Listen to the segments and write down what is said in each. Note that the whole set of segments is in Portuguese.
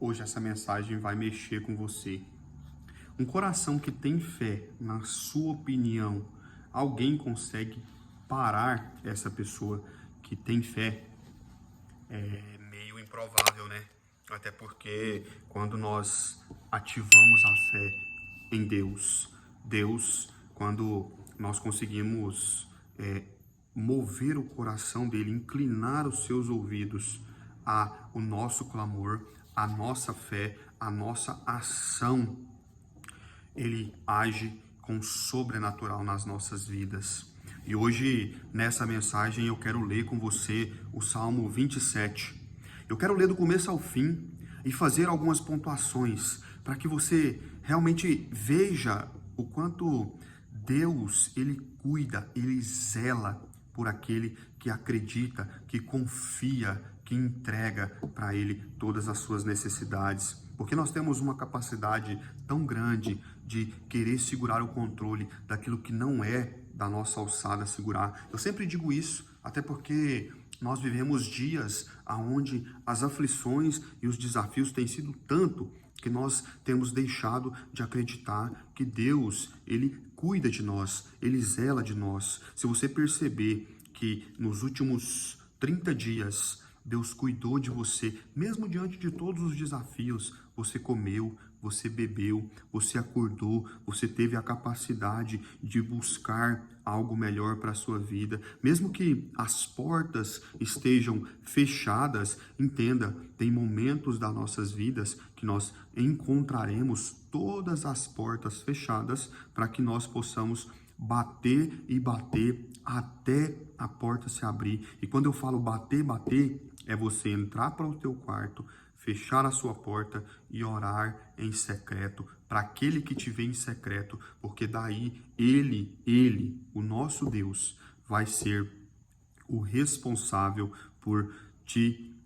Hoje essa mensagem vai mexer com você. Um coração que tem fé, na sua opinião, alguém consegue parar essa pessoa que tem fé? É meio improvável, né? Até porque quando nós ativamos a fé em Deus, quando nós conseguimos mover o coração dele, inclinar os seus ouvidos ao nosso clamor, à nossa fé, à nossa ação, ele age com o sobrenatural nas nossas vidas. E hoje, nessa mensagem, eu quero ler com você o Salmo 27. Eu quero ler do começo ao fim e fazer algumas pontuações para que você realmente veja o quanto Deus, ele cuida, ele zela por aquele que acredita, que confia, que entrega para ele todas as suas necessidades. Porque nós temos uma capacidade tão grande de querer segurar o controle daquilo que não é da nossa alçada segurar. Eu sempre digo isso, até porque nós vivemos dias onde as aflições e os desafios têm sido tanto que nós temos deixado de acreditar que Deus, ele cuida de nós, ele zela de nós. Se você perceber que nos últimos 30 dias Deus cuidou de você, mesmo diante de todos os desafios, você comeu, você bebeu, você acordou, você teve a capacidade de buscar algo melhor para a sua vida. Mesmo que as portas estejam fechadas, entenda, tem momentos das nossas vidas que nós encontraremos todas as portas fechadas para que nós possamos bater e bater até a porta se abrir. E quando eu falo bater, é você entrar para o teu quarto, fechar a sua porta e orar em secreto para aquele que te vê em secreto, porque daí ele, o nosso Deus, vai ser o responsável por te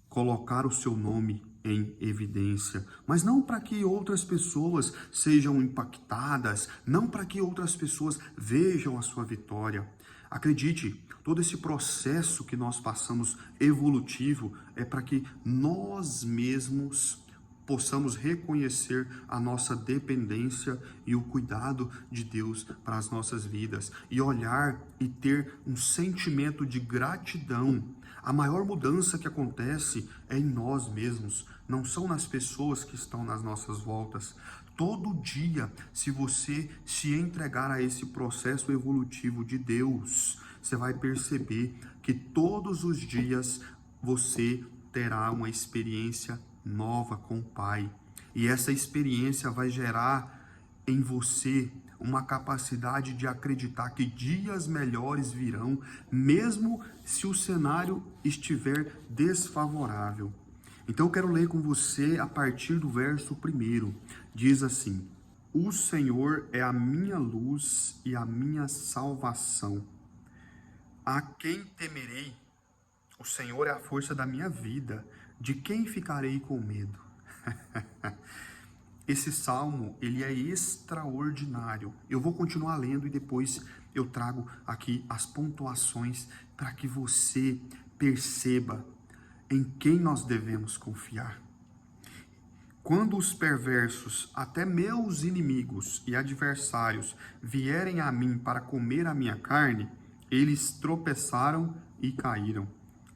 colocar o seu nome em evidência, mas não para que outras pessoas sejam impactadas, não para que outras pessoas vejam a sua vitória. Acredite, todo esse processo que nós passamos evolutivo é para que nós mesmos possamos reconhecer a nossa dependência e o cuidado de Deus para as nossas vidas e olhar e ter um sentimento de gratidão. A maior mudança que acontece é em nós mesmos, não são nas pessoas que estão nas nossas voltas. Todo dia, se você se entregar a esse processo evolutivo de Deus, você vai perceber que todos os dias você terá uma experiência nova com o Pai. E essa experiência vai gerar em você uma capacidade de acreditar que dias melhores virão, mesmo se o cenário estiver desfavorável. Então eu quero ler com você a partir do verso 1. Diz assim: O Senhor é a minha luz e a minha salvação. A quem temerei? O Senhor é a força da minha vida. De quem ficarei com medo? Esse salmo, ele é extraordinário. Eu vou continuar lendo e depois eu trago aqui as pontuações para que você perceba em quem nós devemos confiar. Quando os perversos, até meus inimigos e adversários, vierem a mim para comer a minha carne, eles tropeçaram e caíram.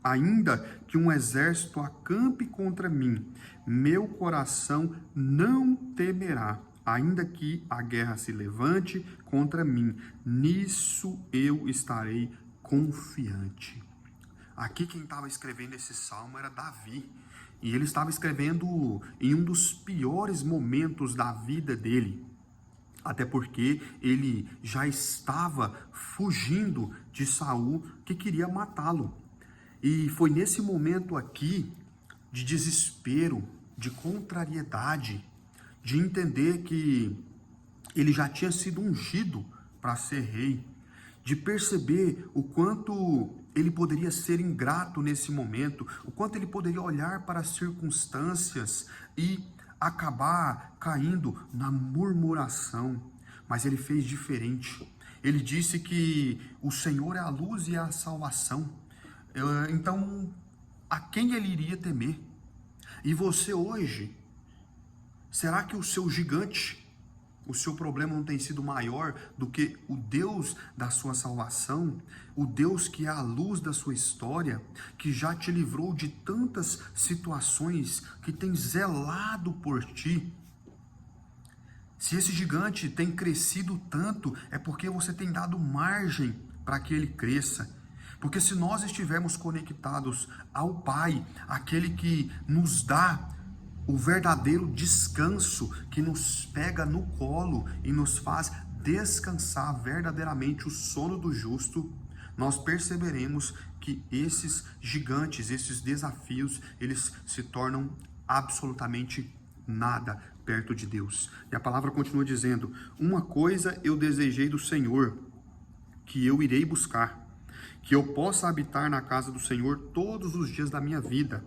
Ainda que um exército acampe contra mim, meu coração não temerá. Ainda que a guerra se levante contra mim, nisso eu estarei confiante. Aqui quem estava escrevendo esse salmo era Davi. E ele estava escrevendo em um dos piores momentos da vida dele. Até porque ele já estava fugindo de Saul, que queria matá-lo. E foi nesse momento aqui de desespero, de contrariedade, de entender que ele já tinha sido ungido para ser rei, de perceber o quanto ele poderia ser ingrato nesse momento, o quanto ele poderia olhar para as circunstâncias e acabar caindo na murmuração. Mas ele fez diferente. Ele disse que o Senhor é a luz e a salvação. Então, a quem ele iria temer? E você hoje, será que o seu gigante, o seu problema não tem sido maior do que o Deus da sua salvação, o Deus que é a luz da sua história, que já te livrou de tantas situações, que tem zelado por ti? Se esse gigante tem crescido tanto, é porque você tem dado margem para que ele cresça. Porque se nós estivermos conectados ao Pai, aquele que nos dá o verdadeiro descanso, que nos pega no colo e nos faz descansar verdadeiramente o sono do justo, nós perceberemos que esses gigantes, esses desafios, eles se tornam absolutamente nada perto de Deus. E a palavra continua dizendo: uma coisa eu desejei do Senhor, que eu irei buscar, que eu possa habitar na casa do Senhor todos os dias da minha vida,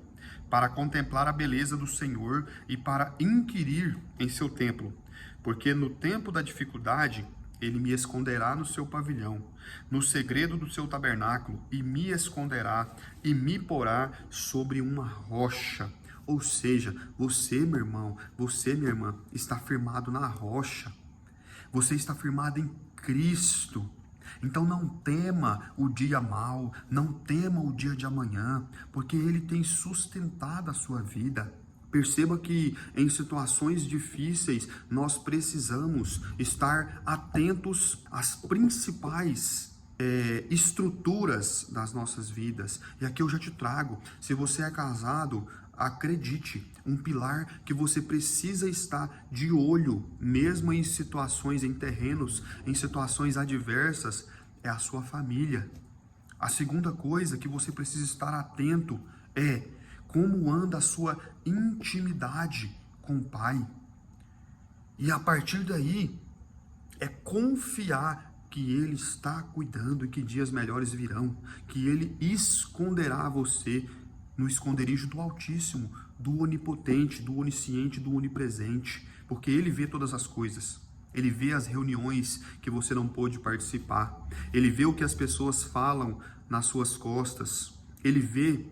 para contemplar a beleza do Senhor e para inquirir em seu templo. Porque no tempo da dificuldade, ele me esconderá no seu pavilhão, no segredo do seu tabernáculo, e me esconderá e me porá sobre uma rocha. Ou seja, você, meu irmão, você, minha irmã, está firmado na rocha. Você está firmado em Cristo. Então não tema o dia mau, não tema o dia de amanhã, porque Ele tem sustentado a sua vida. Perceba que em situações difíceis nós precisamos estar atentos às principais estruturas das nossas vidas. E aqui eu já te trago, se você é casado, acredite, um pilar que você precisa estar de olho, mesmo em situações, em terrenos, em situações adversas, é a sua família. A segunda coisa que você precisa estar atento é como anda a sua intimidade com o Pai. E a partir daí, é confiar que Ele está cuidando e que dias melhores virão, que Ele esconderá você no esconderijo do Altíssimo, do Onipotente, do Onisciente, do Onipresente, porque Ele vê todas as coisas. Ele vê as reuniões que você não pôde participar. Ele vê o que as pessoas falam nas suas costas. Ele vê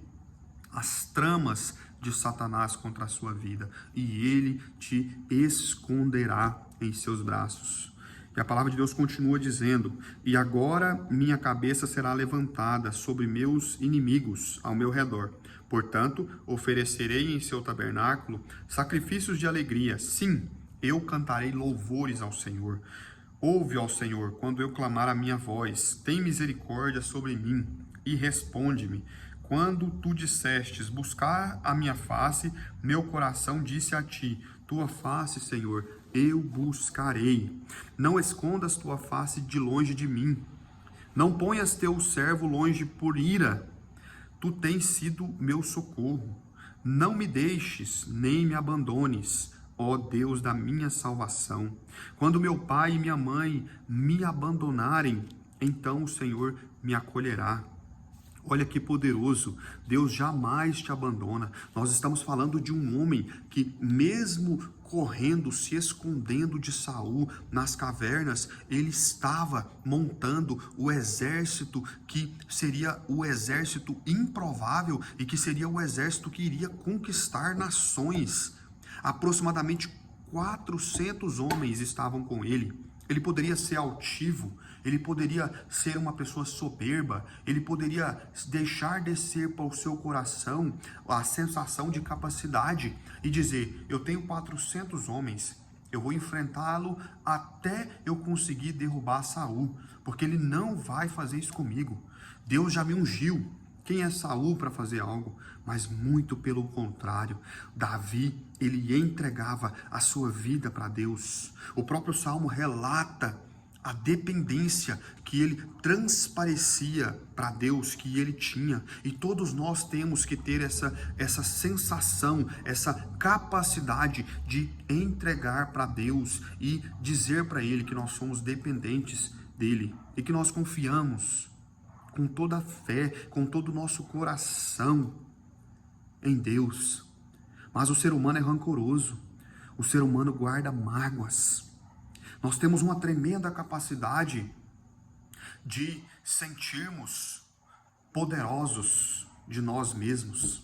as tramas de Satanás contra a sua vida. E Ele te esconderá em seus braços. E a palavra de Deus continua dizendo: e agora minha cabeça será levantada sobre meus inimigos ao meu redor. Portanto, oferecerei em seu tabernáculo sacrifícios de alegria. Sim, eu cantarei louvores ao Senhor. Ouve, ó Senhor, quando eu clamar a minha voz. Tem misericórdia sobre mim e responde-me. Quando tu dissestes, buscar a minha face, meu coração disse a ti, tua face, Senhor, eu buscarei. Não escondas tua face de longe de mim. Não ponhas teu servo longe por ira. Tu tens sido meu socorro. Não me deixes, nem me abandones, ó Deus da minha salvação. Quando meu pai e minha mãe me abandonarem, então o Senhor me acolherá. Olha que poderoso, Deus jamais te abandona. Nós estamos falando de um homem que, mesmo correndo, se escondendo de Saul nas cavernas, ele estava montando o exército que seria o exército improvável e que seria o exército que iria conquistar nações. Aproximadamente 400 homens estavam com ele. Ele poderia ser altivo, ele poderia ser uma pessoa soberba, ele poderia deixar descer para o seu coração a sensação de capacidade e dizer: eu tenho 400 homens, eu vou enfrentá-lo até eu conseguir derrubar Saul, porque ele não vai fazer isso comigo. Deus já me ungiu. Quem é Saul para fazer algo? Mas muito pelo contrário, Davi, ele entregava a sua vida para Deus. O próprio Salmo relata a dependência que ele transparecia para Deus, que ele tinha. E todos nós temos que ter essa sensação, essa capacidade de entregar para Deus e dizer para Ele que nós somos dependentes dEle e que nós confiamos com toda a fé, com todo o nosso coração em Deus. Mas o ser humano é rancoroso, o ser humano guarda mágoas. Nós temos uma tremenda capacidade de sentirmos poderosos de nós mesmos.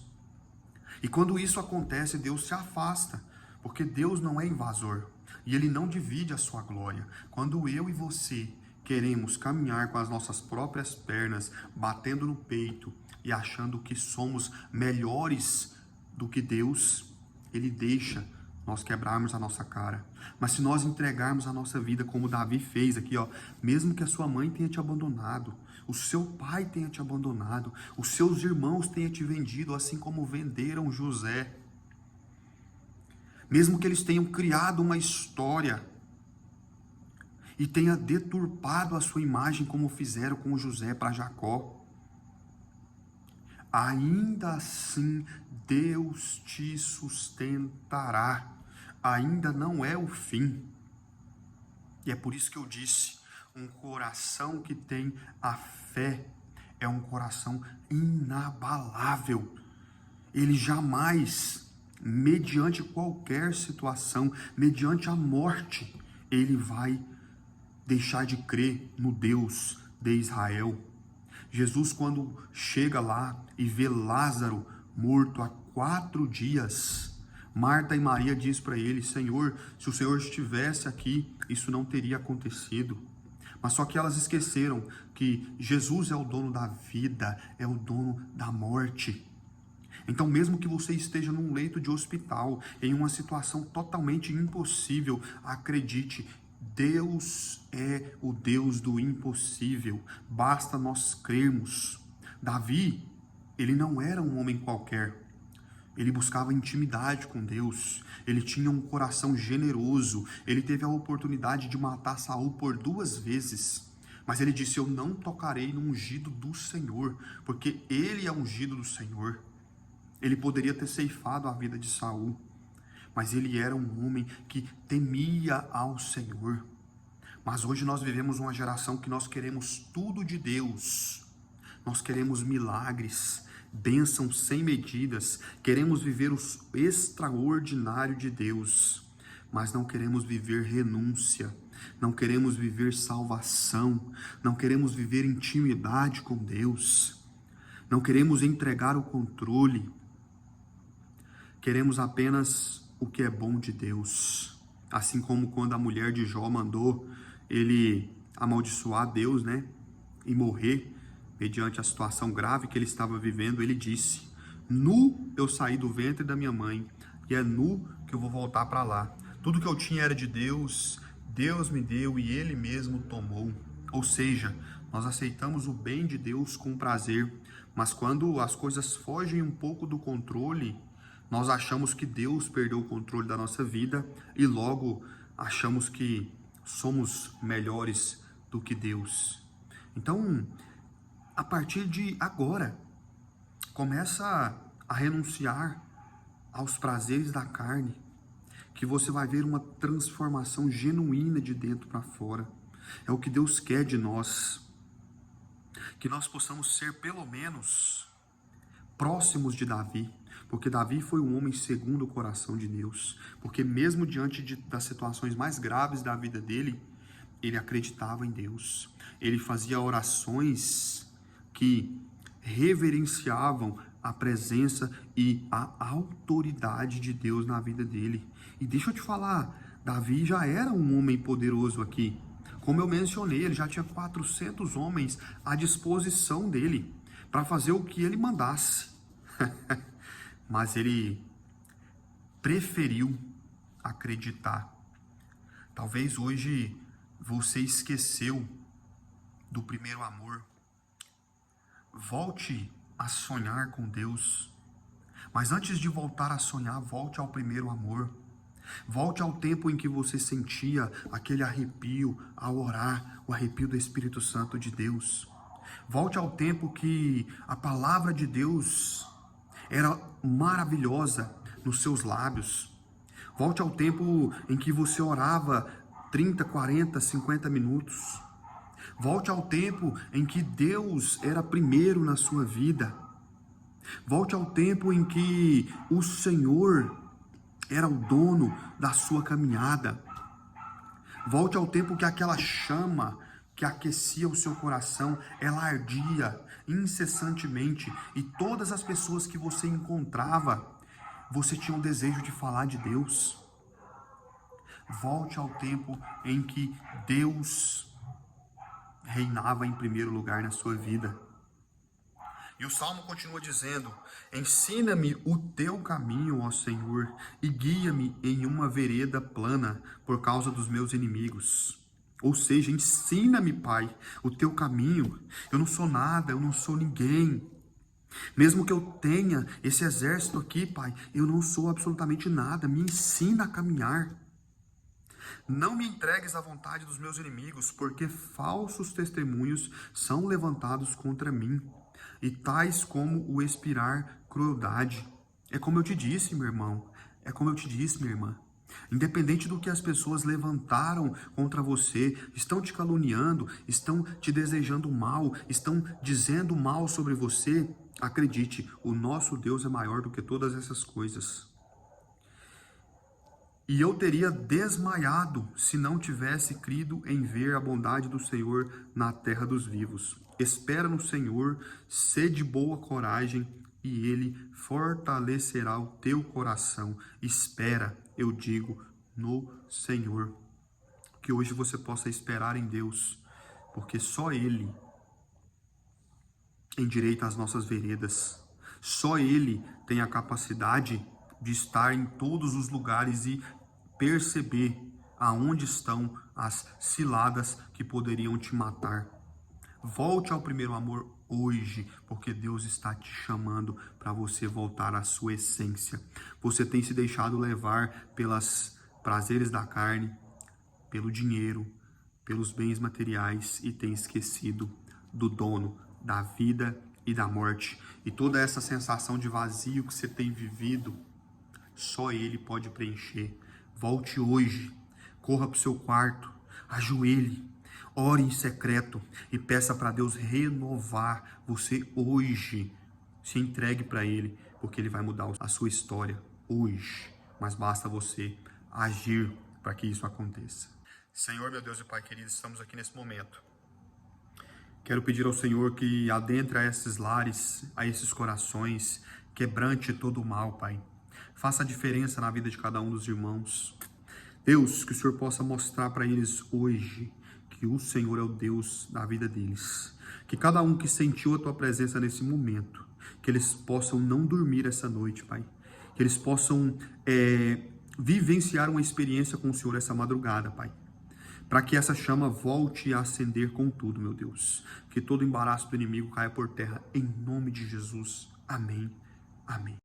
E quando isso acontece, Deus se afasta, porque Deus não é invasor e Ele não divide a sua glória. Quando eu e você queremos caminhar com as nossas próprias pernas, batendo no peito e achando que somos melhores do que Deus, Ele deixa nós quebrarmos a nossa cara. Mas se nós entregarmos a nossa vida como Davi fez aqui, ó, mesmo que a sua mãe tenha te abandonado, o seu pai tenha te abandonado, os seus irmãos tenham te vendido, assim como venderam José, mesmo que eles tenham criado uma história e tenha deturpado a sua imagem como fizeram com José para Jacó, ainda assim Deus te sustentará. Ainda não é o fim. E é por isso que eu disse, um coração que tem a fé é um coração inabalável. Ele jamais, mediante qualquer situação, mediante a morte, ele vai deixar de crer no Deus de Israel. Jesus, quando chega lá e vê Lázaro morto há 4 dias, Marta e Maria diz para ele: Senhor, se o Senhor estivesse aqui, isso não teria acontecido. Mas só que elas esqueceram que Jesus é o dono da vida, é o dono da morte. Então, mesmo que você esteja num leito de hospital, em uma situação totalmente impossível, acredite, Deus é o Deus do impossível. Basta nós crermos. Davi, ele não era um homem qualquer. Ele buscava intimidade com Deus. Ele tinha um coração generoso. Ele teve a oportunidade de matar Saul por 2 vezes. Mas ele disse: eu não tocarei no ungido do Senhor, porque ele é ungido do Senhor. Ele poderia ter ceifado a vida de Saul, mas ele era um homem que temia ao Senhor. Mas hoje nós vivemos uma geração que nós queremos tudo de Deus. Nós queremos milagres, bênçãos sem medidas, queremos viver o extraordinário de Deus, mas não queremos viver renúncia, não queremos viver salvação, não queremos viver intimidade com Deus, não queremos entregar o controle, queremos apenas o que é bom de Deus. Assim como quando a mulher de Jó mandou ele amaldiçoar Deus, né, e morrer, mediante a situação grave que ele estava vivendo, ele disse: nu eu saí do ventre da minha mãe, e é nu que eu vou voltar para lá. Tudo que eu tinha era de Deus, Deus me deu e Ele mesmo tomou. Ou seja, nós aceitamos o bem de Deus com prazer, mas quando as coisas fogem um pouco do controle, nós achamos que Deus perdeu o controle da nossa vida e logo achamos que somos melhores do que Deus. Então, a partir de agora, começa a renunciar aos prazeres da carne, que você vai ver uma transformação genuína de dentro para fora. É o que Deus quer de nós, que nós possamos ser pelo menos próximos de Davi, porque Davi foi um homem segundo o coração de Deus, porque mesmo diante das situações mais graves da vida dele, ele acreditava em Deus, ele fazia orações que reverenciavam a presença e a autoridade de Deus na vida dele. E deixa eu te falar, Davi já era um homem poderoso aqui. Como eu mencionei, ele já tinha 400 homens à disposição dele para fazer o que ele mandasse. Mas ele preferiu acreditar. Talvez hoje você esqueceu do primeiro amor. Volte a sonhar com Deus. Mas antes de voltar a sonhar, volte ao primeiro amor. Volte ao tempo em que você sentia aquele arrepio ao orar, o arrepio do Espírito Santo de Deus. Volte ao tempo que a palavra de Deus era maravilhosa nos seus lábios. Volte ao tempo em que você orava 30, 40, 50 minutos. Volte ao tempo em que Deus era primeiro na sua vida. Volte ao tempo em que o Senhor era o dono da sua caminhada. Volte ao tempo que aquela chama que aquecia o seu coração, ela ardia incessantemente, e todas as pessoas que você encontrava, Você tinha um desejo de falar de Deus. Volte ao tempo em que Deus reinava em primeiro lugar na sua vida. E o Salmo continua dizendo: ensina-me o teu caminho, ó Senhor, e guia-me em uma vereda plana por causa dos meus inimigos. Ou seja, ensina-me, Pai, o teu caminho. Eu não sou nada, eu não sou ninguém. Mesmo que eu tenha esse exército aqui, Pai, eu não sou absolutamente nada. Me ensina a caminhar. Não me entregues à vontade dos meus inimigos, porque falsos testemunhos são levantados contra mim, e tais como o expirar crueldade. É como eu te disse, meu irmão, é como eu te disse, minha irmã. Independente do que as pessoas levantaram contra você, estão te caluniando, estão te desejando mal, estão dizendo mal sobre você, acredite, o nosso Deus é maior do que todas essas coisas. E eu teria desmaiado se não tivesse crido em ver a bondade do Senhor na terra dos vivos. Espera no Senhor, sê de boa coragem, e Ele fortalecerá o teu coração. Espera, eu digo, no Senhor. Que hoje você possa esperar em Deus, porque só Ele endireita as nossas veredas. Só Ele tem a capacidade de estar em todos os lugares e perceber aonde estão as ciladas que poderiam te matar. Volte ao primeiro amor hoje, porque Deus está te chamando para você voltar à sua essência. Você tem se deixado levar pelos prazeres da carne, pelo dinheiro, pelos bens materiais e tem esquecido do dono da vida e da morte. E toda essa sensação de vazio que você tem vivido, só Ele pode preencher. Volte hoje, corra para o seu quarto, ajoelhe, ore em secreto e peça para Deus renovar você hoje. Se entregue para Ele, porque Ele vai mudar a sua história hoje. Mas basta você agir para que isso aconteça. Senhor, meu Deus e Pai querido, estamos aqui nesse momento. Quero pedir ao Senhor que adentre a esses lares, a esses corações, quebrante todo o mal, Pai. Faça a diferença na vida de cada um dos irmãos. Deus, que o Senhor possa mostrar para eles hoje que o Senhor é o Deus da vida deles. Que cada um que sentiu a Tua presença nesse momento, que eles possam não dormir essa noite, Pai. Que eles possam vivenciar uma experiência com o Senhor essa madrugada, Pai. Para que essa chama volte a acender com tudo, meu Deus. Que todo embaraço do inimigo caia por terra, em nome de Jesus. Amém. Amém.